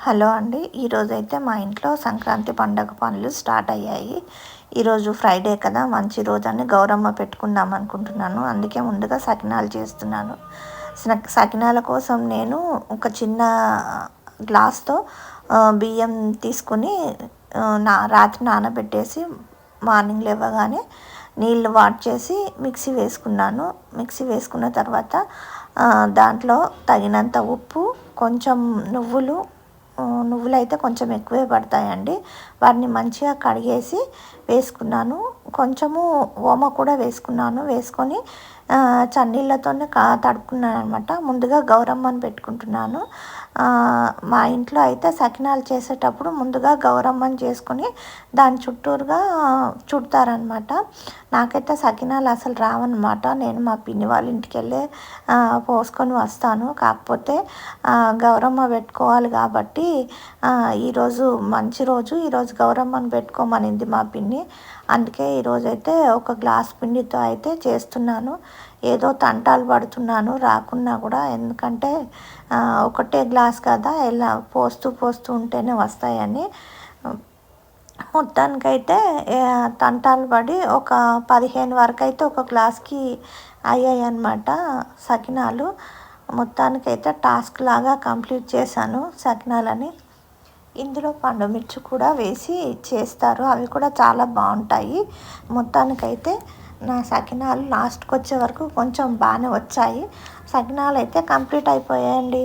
Hello అండి. ఈరోజైతే మా ఇంట్లో సంక్రాంతి పండగ పనులు స్టార్ట్ అయ్యాయి. ఈరోజు ఫ్రైడే కదా, మంచి రోజని గౌరమ్మ పెట్టుకుందాం అనుకుంటున్నాను. అందుకే ముందుగా సకినాలు చేస్తున్నాను. సకినాల కోసం నేను ఒక చిన్న గ్లాస్తో బియ్యం తీసుకుని రాత్రి నానబెట్టేసి మార్నింగ్ లేవగానే నీళ్ళు వాడ్చేసి మిక్సీ వేసుకున్నాను. మిక్సీ వేసుకున్న తర్వాత దాంట్లో తగినంత ఉప్పు, కొంచెం నువ్వులైతే కొంచెం ఎక్కువే పడతాయండి. వాటిని మంచిగా కడిగేసి వేసుకున్నాను. కొంచెము ఓమ కూడా వేసుకున్నాను. వేసుకొని చన్నీళ్ళతోనే తడుపుకున్నాను అనమాట. ముందుగా గౌరమ్మని పెట్టుకుంటున్నాను. మా ఇంట్లో అయితే సకినాలు చేసేటప్పుడు ముందుగా గౌరమ్మని చేసుకొని దాని చుట్టూరుగా చుడతారనమాట. నాకైతే సకినాలు అసలు రావన్నమాట. నేను మా పిన్ని వాళ్ళ ఇంటికి వెళ్ళి పోసుకొని వస్తాను. కాకపోతే గౌరమ్మ పెట్టుకోవాలి కాబట్టి ఈరోజు మంచి రోజు, ఈరోజు గౌరమ్మని పెట్టుకోమనింది మా పిన్ని. అందుకే ఈరోజైతే ఒక గ్లాస్ పిండితో అయితే చేస్తున్నాను. ఏదో తంటాలు పడుతున్నాను రాకున్నా కూడా, ఎందుకంటే ఒకటే గ్లాస్ కదా, ఇలా పోస్తూ ఉంటేనే వస్తాయని. మొత్తానికైతే తంటాలు పడి ఒక 15 వరకు అయితే ఒక గ్లాస్కి అయ్యాయి అన్నమాట సకినాలు. మొత్తానికైతే టాస్క్ లాగా కంప్లీట్ చేశాను సకినాలని. ఇందులో పండుమిర్చి కూడా వేసి చేస్తారు, అవి కూడా చాలా బాగుంటాయి. మొత్తానికైతే నా సకినాలు లాస్ట్కి వచ్చే వరకు కొంచెం బాగానే వచ్చాయి. సకినాలు అయితే కంప్లీట్ అయిపోయాయండి.